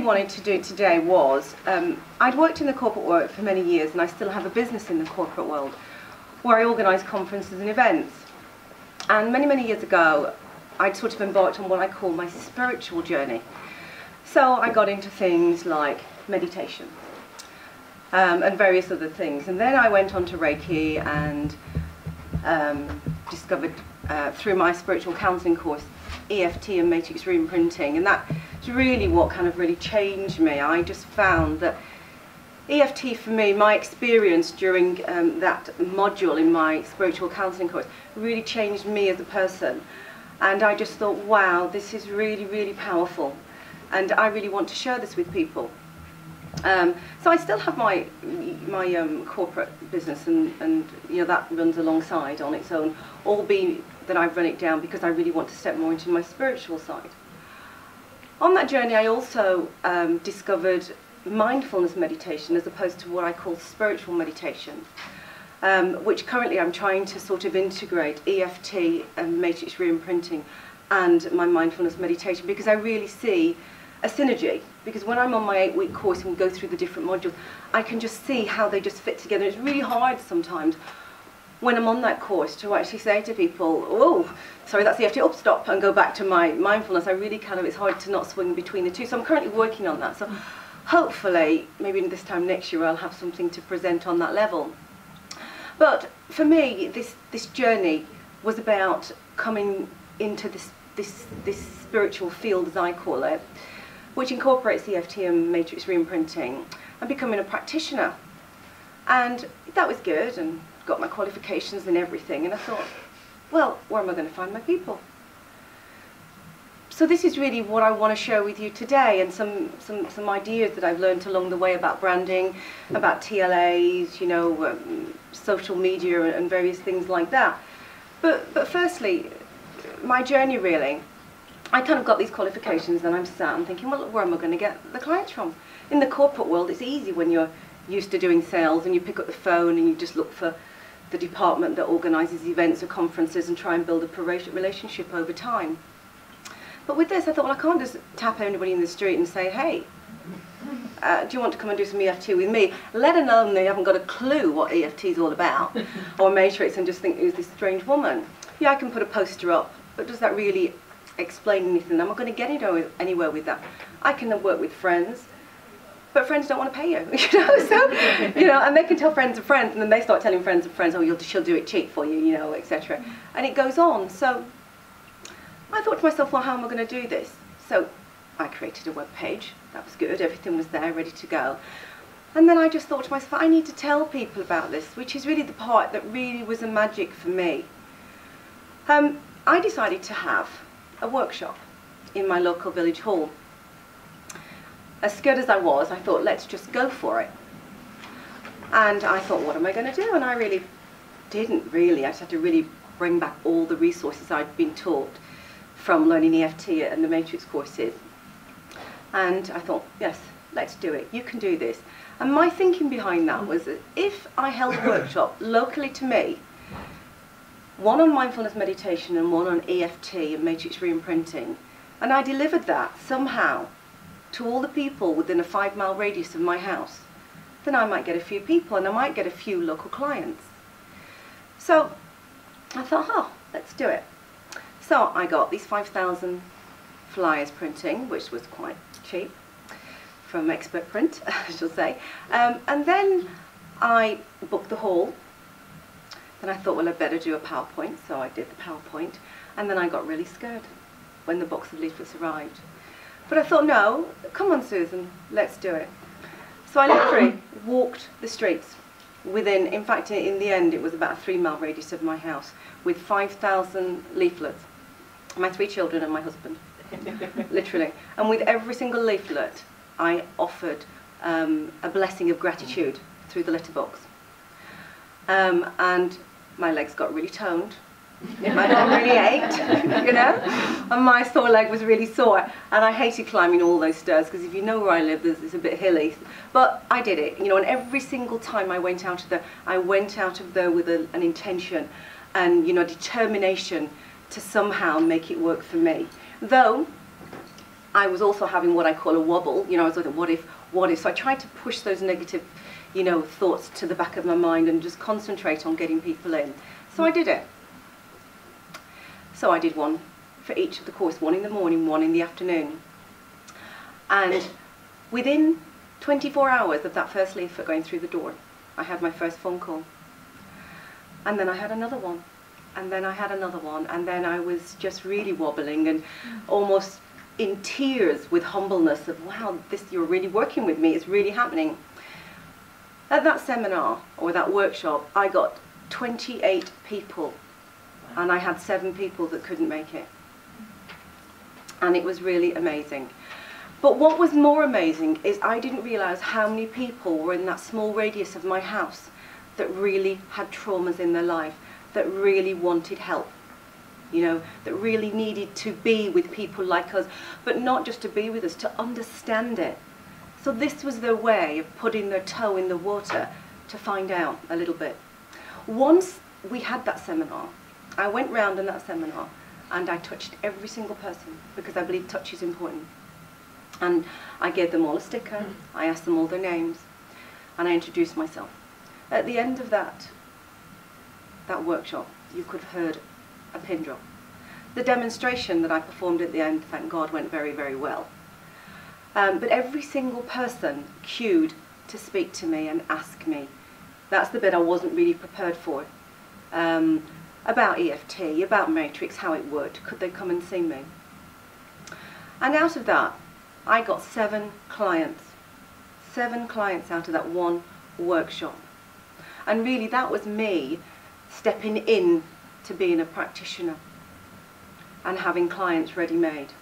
wanted to do today was, I'd worked in the corporate world for many years, and I still have a business in the corporate world where I organise conferences and events. And many, many years ago, I'd sort of embarked on what I call my spiritual journey. So I got into things like meditation and various other things. And then I went on to Reiki and discovered through my spiritual counselling course EFT and matrix reimprinting, and that's really what kind of really changed me. I just found that EFT for me, my experience during that module in my spiritual counselling course really changed me as a person, and I just thought, wow, this is really, really powerful, and I really want to share this with people. So I still have my corporate business, and you know, that runs alongside on its own, albeit that I've run it down because I really want to step more into my spiritual side. On that journey, I also discovered mindfulness meditation as opposed to what I call spiritual meditation, which currently I'm trying to sort of integrate EFT and matrix reimprinting and my mindfulness meditation, because I really see a synergy. Because when I'm on my 8-week course and we go through the different modules, I can just see how they just fit together. It's really hard sometimes when I'm on that course to actually say to people, oh, sorry, that's EFT, oh, stop, and go back to my mindfulness. I really kind of, it's hard to not swing between the two. So I'm currently working on that. So hopefully, maybe this time next year, I'll have something to present on that level. But for me, this journey was about coming into this spiritual field, as I call it, which incorporates EFT and matrix reimprinting, and becoming a practitioner. And that was good, and got my qualifications and everything, and I thought, well, where am I going to find my people? So this is really what I want to share with you today, and some ideas that I've learned along the way about branding, about TLAs, you know, social media and various things like that. But firstly, my journey really, I kind of got these qualifications, and I'm sat and thinking, well, where am I going to get the clients from? In the corporate world, it's easy when you're used to doing sales and you pick up the phone and you just look for the department that organises events or conferences and try and build a relationship over time. But with this, I thought, well, I can't just tap anybody in the street and say, hey, do you want to come and do some EFT with me? Let alone they haven't got a clue what EFT is all about, or matrix, and just think, who's this strange woman? Yeah, I can put a poster up, but does that really explain anything? Am I going to get anywhere with that? I can work with friends, but friends don't want to pay you, you know. So, you know, and they can tell friends of friends, and then they start telling friends of friends, oh, she'll do it cheap for you, you know, etc. And it goes on. So I thought to myself, well, how am I going to do this? So I created a web page. That was good. Everything was there, ready to go. And then I just thought to myself, I need to tell people about this, which is really the part that really was a magic for me. I decided to have a workshop in my local village hall. As scared as I was, I thought, let's just go for it. And I thought, what am I going to do? And I really didn't really. I just had to really bring back all the resources I'd been taught from learning EFT and the matrix courses. And I thought, yes, let's do it. You can do this. And my thinking behind that was that if I held a workshop locally to me, one on mindfulness meditation and one on EFT and matrix reimprinting, and I delivered that somehow to all the people within a 5-mile radius of my house, then I might get a few people, and I might get a few local clients. So I thought, oh, let's do it. So I got these 5,000 flyers printing, which was quite cheap, from Expert Print, I shall say. And then I booked the hall. Then I thought, well, I'd better do a PowerPoint, so I did the PowerPoint. And then I got really scared when the box of leaflets arrived. But I thought, no, come on, Susan, let's do it. So I literally walked the streets within, in fact, in the end, it was about a 3-mile radius of my house, with 5,000 leaflets. My 3 children and my husband, literally. And with every single leaflet, I offered a blessing of gratitude through the letterbox. And my legs got really toned. My dog really ate, you know, and my sore leg was really sore, and I hated climbing all those stairs, because if you know where I live, it's a bit hilly, but I did it, you know, and every single time I went out of there, I went out of there with an intention and, you know, determination to somehow make it work for me. Though I was also having what I call a wobble. You know, I was like, what if, what if? So I tried to push those negative, you know, thoughts to the back of my mind and just concentrate on getting people in. So I did it. So I did one for each of the course, one in the morning, one in the afternoon. And within 24 hours of that first leaflet going through the door, I had my first phone call. And then I had another one. And then I had another one. And then I was just really wobbling and almost in tears with humbleness of, wow, this, you're really working with me, it's really happening. At that seminar, or that workshop, I got 28 people, and I had 7 people that couldn't make it. And it was really amazing. But what was more amazing is I didn't realise how many people were in that small radius of my house that really had traumas in their life, that really wanted help. You know, that really needed to be with people like us, but not just to be with us, to understand it. So this was their way of putting their toe in the water to find out a little bit. Once we had that seminar, I went round in that seminar and I touched every single person, because I believe touch is important. And I gave them all a sticker, I asked them all their names, and I introduced myself. At the end of that workshop, you could have heard a pin drop. The demonstration that I performed at the end, thank God, went very, very well. But every single person queued to speak to me and ask me. That's the bit I wasn't really prepared for. About EFT, about Matrix, how it worked. Could they come and see me? And out of that, I got 7 clients. 7 clients out of that one workshop. And really, that was me stepping in to being a practitioner and having clients ready-made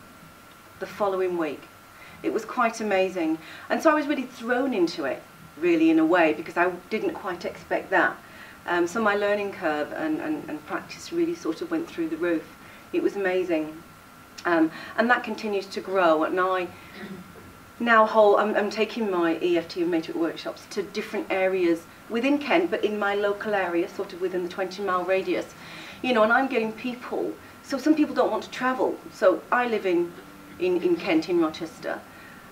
the following week. It was quite amazing. And so I was really thrown into it, really, in a way, because I didn't quite expect that. So my learning curve and practice really sort of went through the roof. It was amazing. And that continues to grow. And I'm taking my EFT and Matrix workshops to different areas within Kent, but in my local area, sort of within the 20-mile radius. You know, and I'm getting people, so some people don't want to travel. So I live in Kent, in Rochester,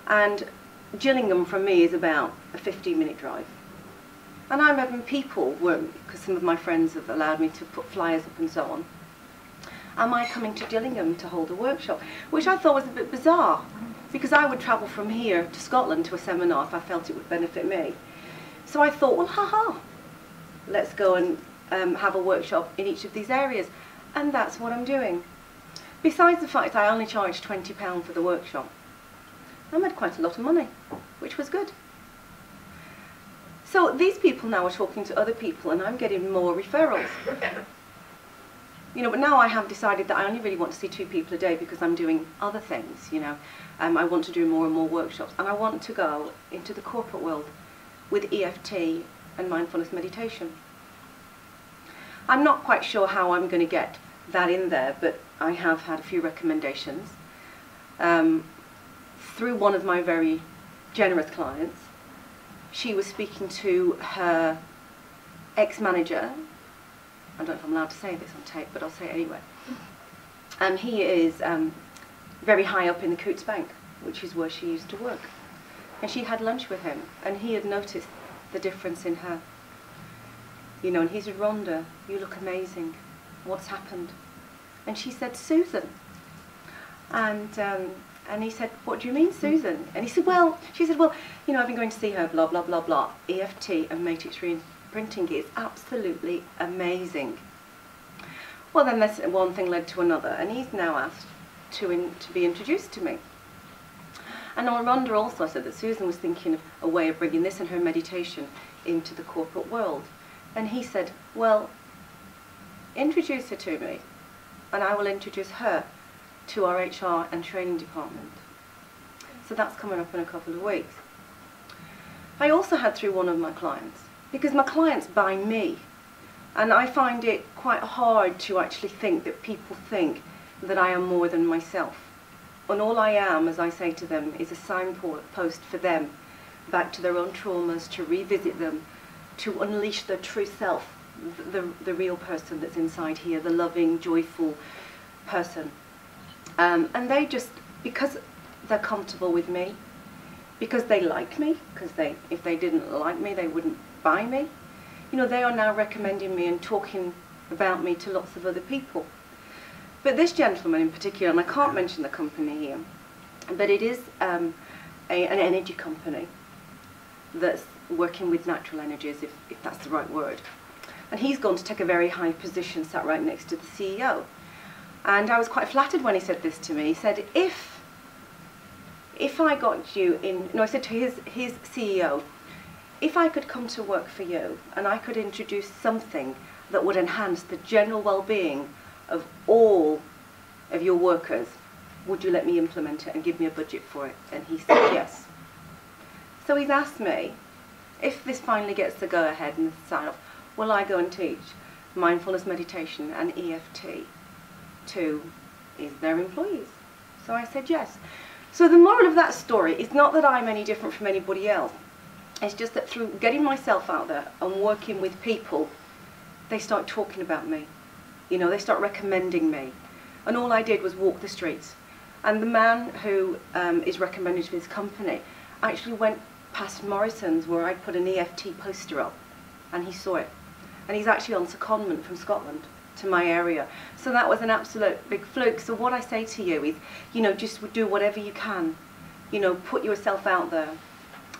and Gillingham from me is about a 15-minute drive. And I'm having people, because some of my friends have allowed me to put flyers up and so on, am I coming to Gillingham to hold a workshop? Which I thought was a bit bizarre, because I would travel from here to Scotland to a seminar if I felt it would benefit me. So I thought, well, let's go and have a workshop in each of these areas. And that's what I'm doing. Besides the fact I only charged £20 for the workshop, I made quite a lot of money, which was good. So these people now are talking to other people, and I'm getting more referrals. You know, but now I have decided that I only really want to see 2 people a day, because I'm doing other things, you know. I want to do more and more workshops, and I want to go into the corporate world with EFT and mindfulness meditation. I'm not quite sure how I'm going to get that in there, but I have had a few recommendations through one of my very generous clients. She was speaking to her ex-manager. I don't know if I'm allowed to say this on tape, but I'll say it anyway. He is very high up in the Coutts Bank, which is where she used to work. And she had lunch with him, and he had noticed the difference in her. You know, and he said, "Rhonda, you look amazing. What's happened?" And she said, "Susan." And he said, "What do you mean, Susan?" And he said, she said, "Well, you know, I've been going to see her, blah, blah, blah, blah. EFT and Matrix printing is absolutely amazing." Well, then this one thing led to another, and he's now asked to be introduced to me. And Rhonda also said that Susan was thinking of a way of bringing this and her meditation into the corporate world. And he said, "Well, introduce her to me, and I will introduce her to our HR and training department." So that's coming up in a couple of weeks. I also had through one of my clients, because my clients buy me, and I find it quite hard to actually think that people think that I am more than myself. And all I am, as I say to them, is a signpost for them back to their own traumas, to revisit them, to unleash their true self, the real person that's inside here, the loving, joyful person. And they just, because they're comfortable with me, because they like me, because if they didn't like me, they wouldn't buy me. You know, they are now recommending me and talking about me to lots of other people. But this gentleman in particular, and I can't mention the company here, but it is an energy company that's working with natural energies, if that's the right word. And he's gone to take a very high position, sat right next to the CEO. And I was quite flattered when he said this to me. He said, if I got you in, no, I said to his CEO, if I could come to work for you and I could introduce something that would enhance the general well-being of all of your workers, would you let me implement it and give me a budget for it? And he said yes. So he's asked me, if this finally gets the go-ahead and the sign-off, will I go and teach mindfulness meditation and EFT to their employees? So I said yes. So the moral of that story is not that I'm any different from anybody else. It's just that through getting myself out there and working with people, they start talking about me. You know, they start recommending me. And all I did was walk the streets. And the man who is recommended to his company actually went past Morrison's, where I put an EFT poster up, and he saw it. And he's actually on secondment from Scotland to my area. So that was an absolute big fluke. So what I say to you is, you know, just do whatever you can. You know, put yourself out there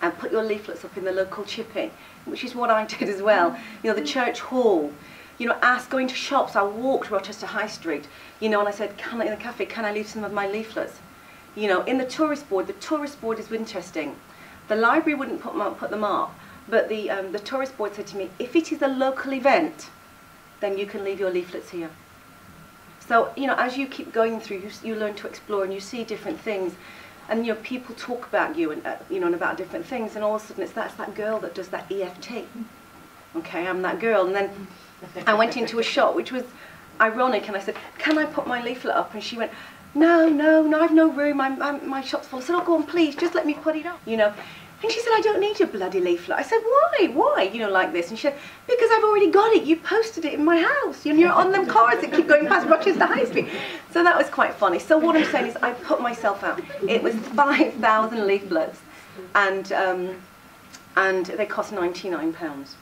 and put your leaflets up in the local chippy, which is what I did as well. You know, the church hall. You know, going to shops. I walked Rochester High Street, you know, and I said, in the cafe, can I leave some of my leaflets? You know, in the tourist board is interesting. The library wouldn't put them up, but the tourist board said to me, if it is a local event, then you can leave your leaflets here. So, you know, as you keep going through, you learn to explore and you see different things. And, you know, people talk about you and, you know, and about different things, and all of a sudden that's that girl that does that EFT. Okay, I'm that girl. And then I went into a shop, which was ironic, and I said, can I put my leaflet up? And she went, no, I've no room, my shop's full. I said, oh, go on, please, just let me put it up, you know. And she said, I don't need your bloody leaflet. I said, why, you know, like this? And she said, because I've already got it, you posted it in my house, and you're on them cars that keep going past Rochester High Street. So that was quite funny. So what I'm saying is I put myself out. It was 5,000 leaflets, and they cost £99.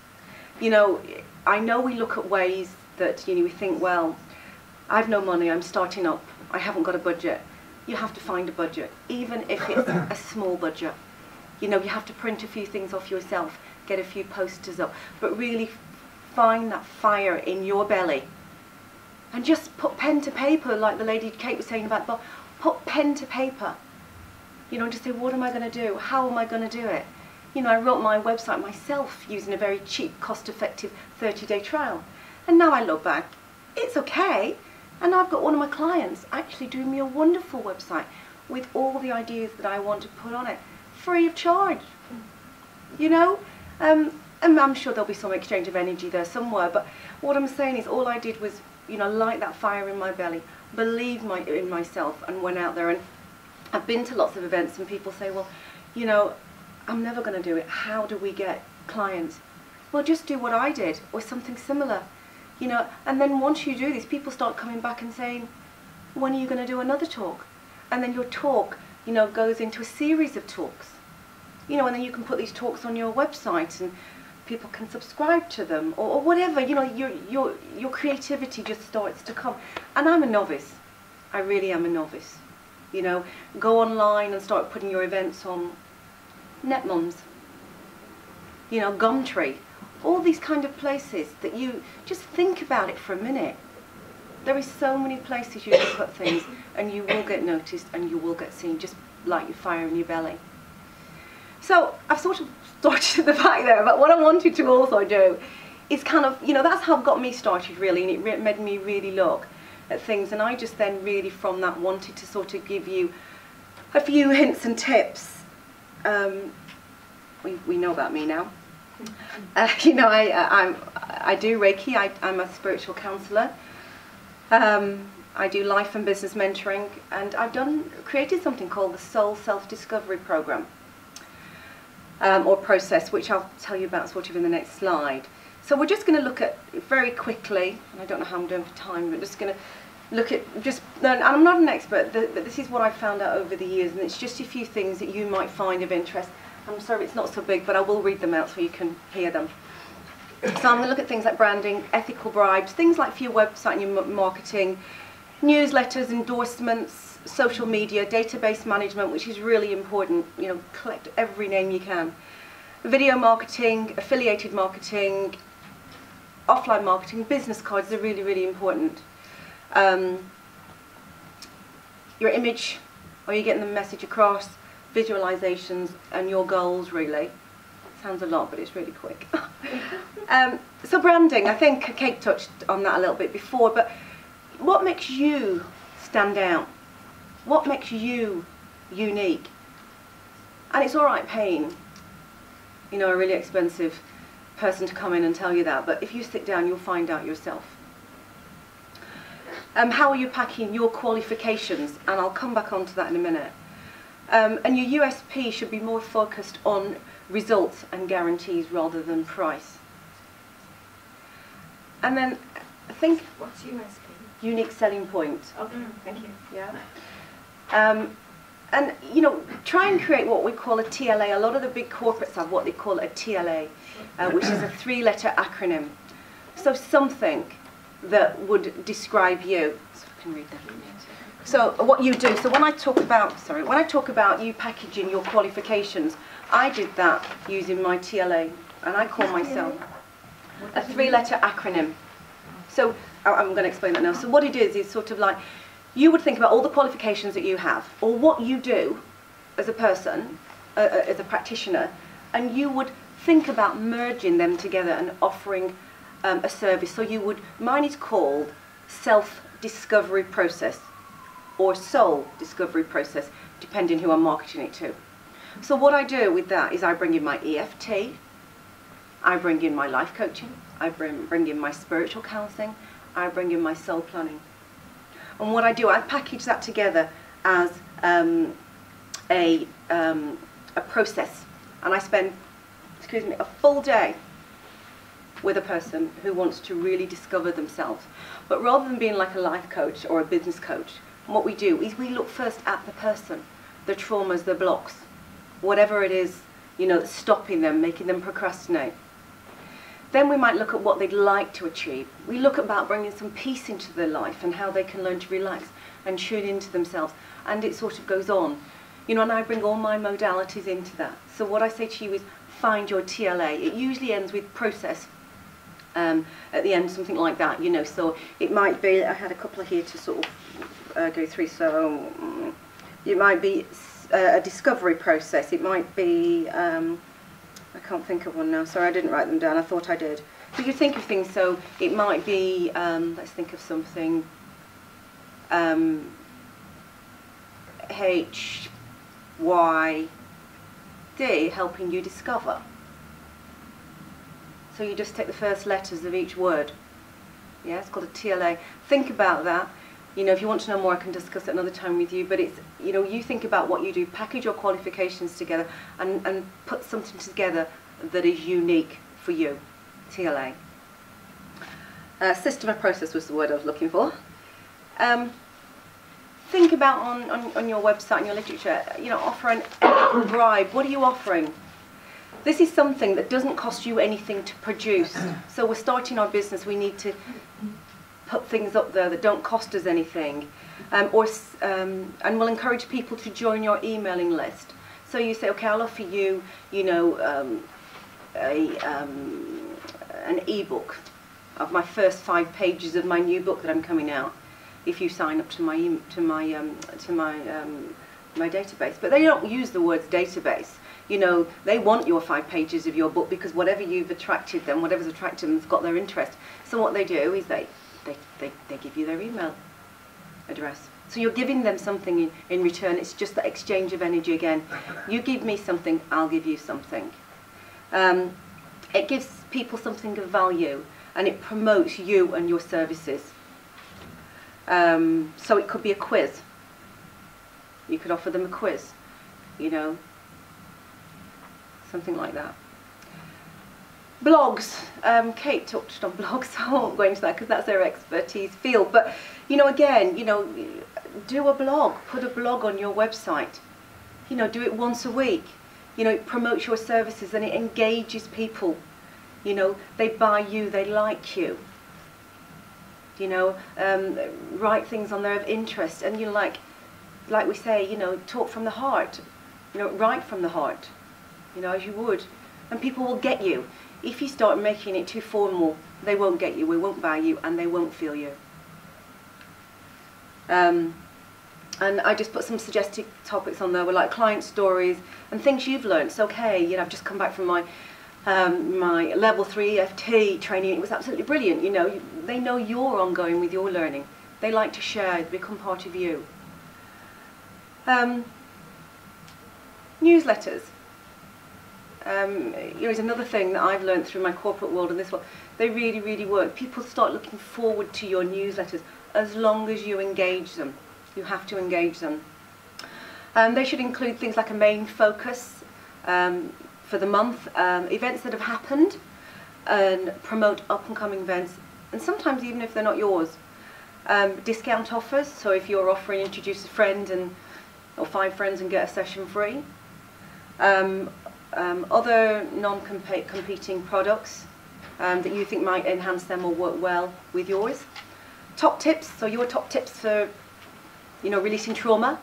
You know, I know we look at ways that, you know, we think, well, I've no money, I'm starting up, I haven't got a budget. You have to find a budget, even if it's a small budget. You know, you have to print a few things off yourself, get a few posters up, but really find that fire in your belly. And just put pen to paper, like the lady Kate was saying about, but put pen to paper. You know, and just say, what am I going to do? How am I going to do it? You know, I wrote my website myself using a very cheap, cost-effective 30-day trial. And now I look back, it's okay. And I've got one of my clients actually doing me a wonderful website with all the ideas that I want to put on it, free of charge. You know? And I'm sure there'll be some exchange of energy there somewhere, but what I'm saying is all I did was, you know, light that fire in my belly, believe in myself, and went out there. And I've been to lots of events and people say, well, you know, I'm never going to do it. How do we get clients? Well, just do what I did, or something similar. You know, and then once you do this, people start coming back and saying, when are you going to do another talk? And then your talk, you know, goes into a series of talks. You know, and then you can put these talks on your website and people can subscribe to them, or whatever. You know, your creativity just starts to come. And I'm a novice. I really am a novice. You know, go online and start putting your events on Netmums, you know, Gumtree, all these kind of places that you just think about it for a minute. There is so many places you can put things and you will get noticed and you will get seen, just like your fire in your belly. So I've sort of started at the back there, but what I wanted to also do is kind of, you know, that's how it got me started really, and it made me really look at things, and I just then really from that wanted to sort of give you a few hints and tips. We know about me now. You know, I do Reiki. I'm a spiritual counsellor. I do life and business mentoring, and I've created something called the Soul Self-Discovery Program, or process, which I'll tell you about sort of in the next slide. So we're just going to look at very quickly, and I don't know how I'm doing for time, but just going to look at just, and I'm not an expert, but this is what I've found out over the years, and it's just a few things that you might find of interest. I'm sorry it's not so big, but I will read them out so you can hear them. So I'm going to look at things like branding, ethical bribes, things like for your website and your marketing, newsletters, endorsements, social media, database management, which is really important. You know, collect every name you can. Video marketing, affiliated marketing, offline marketing, business cards are really, really important. Your image, are you getting the message across? Visualizations and your goals, really. Sounds a lot, but it's really quick. So branding, I think Kate touched on that a little bit before, but what makes you stand out? What makes you unique? And it's all right paying, you know, a really expensive person to come in and tell you that, but if you sit down, you'll find out yourself. How are you packing your qualifications? And I'll come back onto that in a minute. And your USP should be more focused on results and guarantees rather than price. And then think, what's USP? Unique selling point. Okay, thank you. Yeah. And you know, try and create what we call a TLA. A lot of the big corporates have what they call a TLA, which is a 3-letter acronym. So something that would describe you. So I can read that. So what you do. So when I talk about you packaging your qualifications, I did that using my TLA, and I call myself a 3-letter acronym. So I'm going to explain that now. So what it is sort of like, you would think about all the qualifications that you have, or what you do as a person, as a practitioner, and you would think about merging them together and offering a service. So you would, mine is called self-discovery process, or soul discovery process, depending who I'm marketing it to. So what I do with that is I bring in my EFT, I bring in my life coaching, I bring in my spiritual counselling, I bring in my soul planning. And what I do, I package that together as a process. And I spend, a full day with a person who wants to really discover themselves. But rather than being like a life coach or a business coach, what we do is we look first at the person, the traumas, the blocks, whatever it is, you know, that's stopping them, making them procrastinate. Then we might look at what they'd like to achieve. We look about bringing some peace into their life and how they can learn to relax and tune into themselves. And it sort of goes on. You know, and I bring all my modalities into that. So what I say to you is find your TLA. It usually ends with process. At the end, something like that, you know. So it might be, I had a couple here to sort of go through. So it might be a discovery process. It might be, I can't think of one now. Sorry, I didn't write them down. I thought I did. But you think of things. So it might be, let's think of something. HYD, helping you discover. So you just take the first letters of each word. Yeah, it's called a TLA. Think about that. You know, if you want to know more, I can discuss it another time with you. But it's, you know, you think about what you do, package your qualifications together, and put something together that is unique for you. TLA. System of process was the word I was looking for. Think about on your website and your literature, you know, offer an ethical bribe. What are you offering? This is something that doesn't cost you anything to produce. So we're starting our business, we need to put things up there that don't cost us anything. And we'll encourage people to join your emailing list. So you say, okay, I'll offer you, you know, an ebook of my first 5 pages of my new book that I'm coming out, if you sign up to my database. But they don't use the words database. You know, they want your 5 pages of your book because whatever you've attracted them, whatever's attracted them, has got their interest. So what they do is they give you their email address. So you're giving them something in return. It's just that exchange of energy again. You give me something, I'll give you something. It gives people something of value, and it promotes you and your services. So it could be a quiz. You could offer them a quiz, you know, something like that. Blogs. Kate touched on blogs, so I won't go into that because that's her expertise field. But, you know, again, you know, do a blog. Put a blog on your website. You know, do it once a week. You know, it promotes your services and it engages people. You know, they buy you, they like you. You know, write things on there of interest. And, you know, like we say, you know, talk from the heart. You know, write from the heart. You know, as you would. And people will get you. If you start making it too formal, they won't get you, they won't buy you, and they won't feel you. And I just put some suggested topics on there, with like client stories and things you've learned. So, okay, you know, I've just come back from my my level 3 EFT training. It was absolutely brilliant. You know, they know you're ongoing with your learning. They like to share, become part of you. Newsletters. Here's another thing that I've learned through my corporate world, and this one, they really, really work. People start looking forward to your newsletters as long as you engage them. You have to engage them. They should include things like a main focus for the month, events that have happened, and promote up-and-coming events, and sometimes even if they're not yours. Discount offers, so if you're offering introduce a friend or 5 friends and get a session free. Other non-competing products that you think might enhance them or work well with yours. Top tips, so your top tips for, you know, releasing trauma,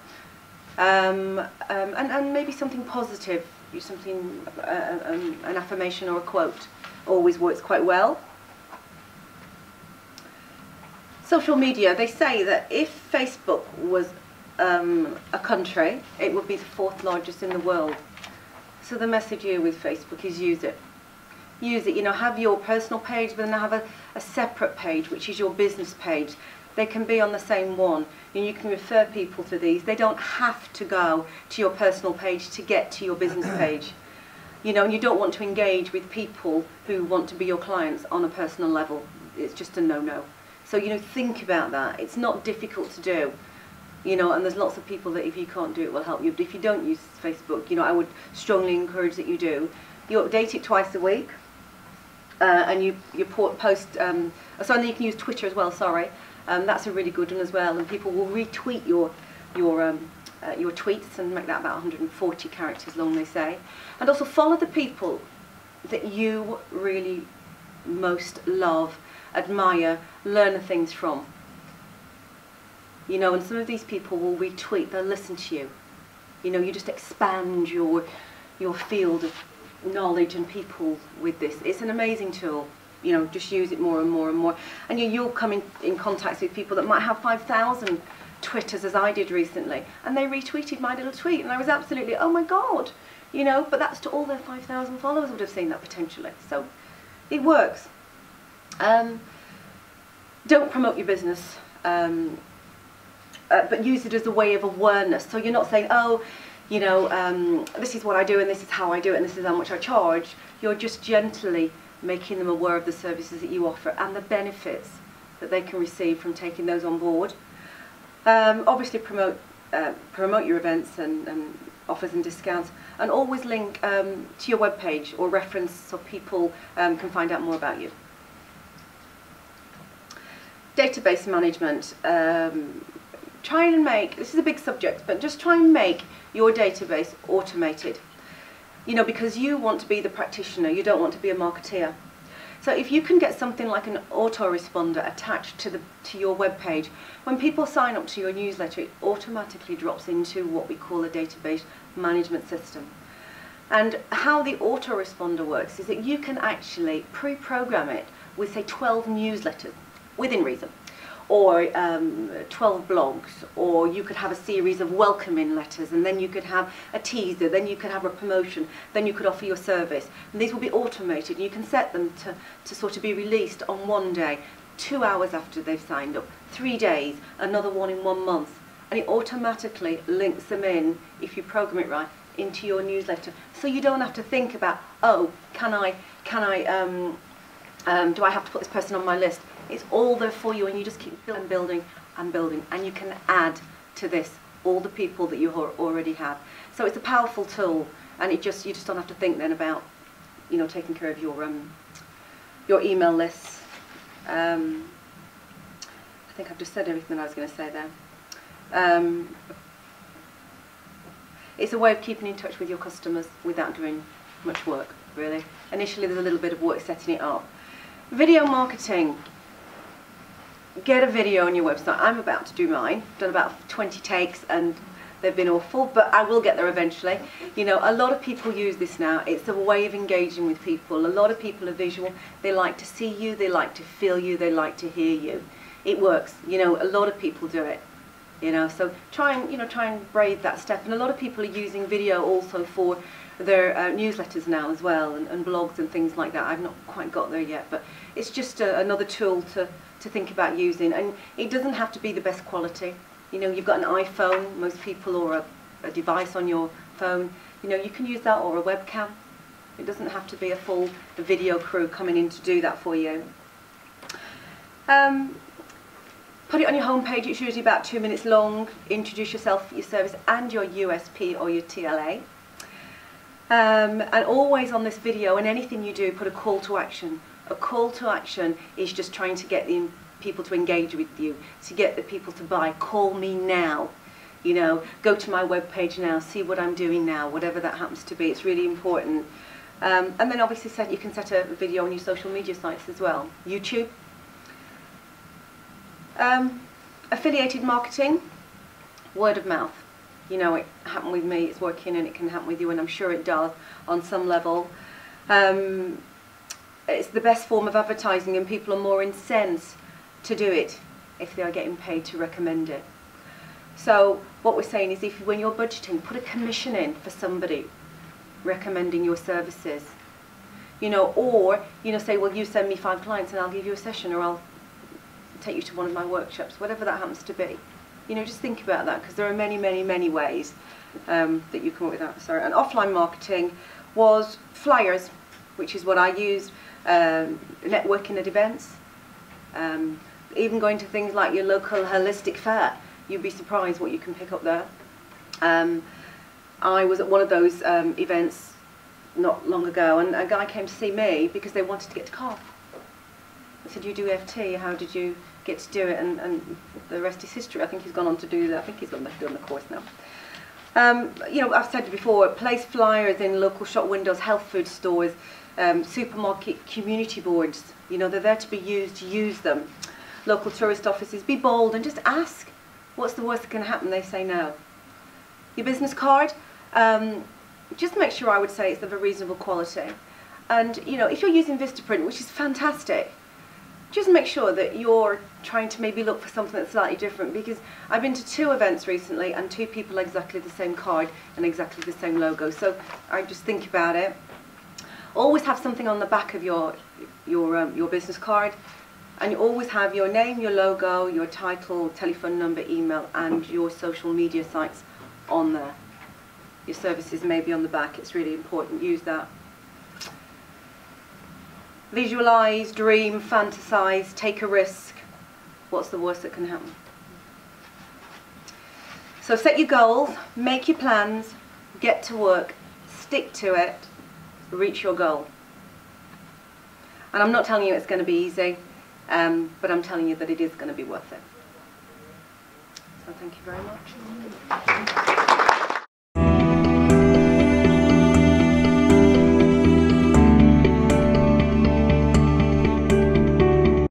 and maybe something positive, something, an affirmation or a quote always works quite well. Social media, they say that if Facebook was a country, it would be the 4th largest in the world. So the message here with Facebook is use it. Use it, you know, have your personal page, but then have a separate page, which is your business page. They can be on the same one, and you can refer people to these. They don't have to go to your personal page to get to your business page. You know, and you don't want to engage with people who want to be your clients on a personal level. It's just a no-no. So, you know, think about that. It's not difficult to do. You know, and there's lots of people that if you can't do it will help you. But if you don't use Facebook, you know, I would strongly encourage that you do. You update it twice a week, and you post. So and you can use Twitter as well. Sorry, that's a really good one as well. And people will retweet your tweets and make that about 140 characters long, they say. And also follow the people that you really most love, admire, learn things from. You know, and some of these people will retweet, they'll listen to you. You know, you just expand your field of knowledge and people with this. It's an amazing tool. You know, just use it more and more and more. And you'll come in contact with people that might have 5,000 Twitters, as I did recently. And they retweeted my little tweet. And I was absolutely, oh my God. You know, but that's to all their 5,000 followers would have seen that potentially. So it works. Don't promote your business. But use it as a way of awareness. So you're not saying, oh, you know, this is what I do and this is how I do it and this is how much I charge. You're just gently making them aware of the services that you offer and the benefits that they can receive from taking those on board. Obviously promote your events and offers and discounts, and always link to your webpage or reference so people can find out more about you. Database management. Try and make, this is a big subject, but just try and make your database automated. You know, because you want to be the practitioner, you don't want to be a marketeer. So if you can get something like an autoresponder attached to your web page, when people sign up to your newsletter, it automatically drops into what we call a database management system. And how the autoresponder works is that you can actually pre-program it with, say, 12 newsletters, within reason, or 12 blogs, or you could have a series of welcoming letters, and then you could have a teaser, then you could have a promotion, then you could offer your service. And these will be automated, and you can set them to sort of be released on one day, 2 hours after they've signed up, 3 days, another one in 1 month. And it automatically links them in, if you program it right, into your newsletter. So you don't have to think about, oh, do I have to put this person on my list? It's all there for you, and you just keep building and building, and you can add to this all the people that you already have. So it's a powerful tool, and you just don't have to think then about, you know, taking care of your email lists. I think I've just said everything I was going to say there. It's a way of keeping in touch with your customers without doing much work, really. Initially there's a little bit of work setting it up. Video marketing. Get a video on your website. I'm about to do mine. Done about 20 takes and they've been awful, but I will get there eventually. You know, a lot of people use this now. It's a way of engaging with people. A lot of people are visual. They like to see you, they like to feel you, they like to hear you. It works. You know, a lot of people do it. You know, so try and brave that step. And a lot of people are using video also for their newsletters now as well, and blogs and things like that. I've not quite got there yet, but it's just another tool to think about using. And it doesn't have to be the best quality. You know, you've got an iPhone, most people, or a device on your phone. You know, you can use that, or a webcam. It doesn't have to be a full video crew coming in to do that for you. Put it on your homepage. It's usually about 2 minutes long. Introduce yourself, your service, and your USP or your TLA. And always on this video, and anything you do, put a call to action. A call to action is just trying to get the people to engage with you, to get the people to buy. Call me now. You know, go to my webpage now, see what I'm doing now, whatever that happens to be. It's really important. And then obviously you can set a video on your social media sites as well. YouTube. Affiliated marketing, word of mouth. You know, it happened with me, it's working, and it can happen with you, and I'm sure it does on some level. It's the best form of advertising, and people are more incensed to do it if they are getting paid to recommend it. So what we're saying is, when you're budgeting, put a commission in for somebody recommending your services. You know, or, you know, say, well, you send me 5 clients and I'll give you a session, or I'll take you to one of my workshops, whatever that happens to be. You know, just think about that, because there are many, many, many ways that you come up with that. Sorry. And offline marketing was flyers, which is what I used, networking at events, even going to things like your local holistic fair. You'd be surprised what you can pick up there. I was at one of those events not long ago, and a guy came to see me because they wanted to get to cough. I said, you do EFT, how did you get to do it? And the rest is history. I think he's gone on to do that. I think he's gone back to do the course now. You know, I've said before, place flyers in local shop windows, health food stores, supermarket community boards. You know, they're there to be used, use them. Local tourist offices, be bold and just ask. What's the worst that can happen? They say no. Your business card, just make sure, I would say, it's of a reasonable quality. And, you know, if you're using Vistaprint, which is fantastic, just make sure that you're trying to maybe look for something that's slightly different, because I've been to 2 events recently and 2 people exactly the same card and exactly the same logo. So I just think about it. Always have something on the back of your business card, and you always have your name, your logo, your title, telephone number, email, and your social media sites on there. Your services may be on the back. It's really important. Use that. Visualize, dream, fantasize, take a risk. What's the worst that can happen? So set your goals, make your plans, get to work, stick to it, reach your goal. And I'm not telling you it's going to be easy, but I'm telling you that it is going to be worth it. So thank you very much.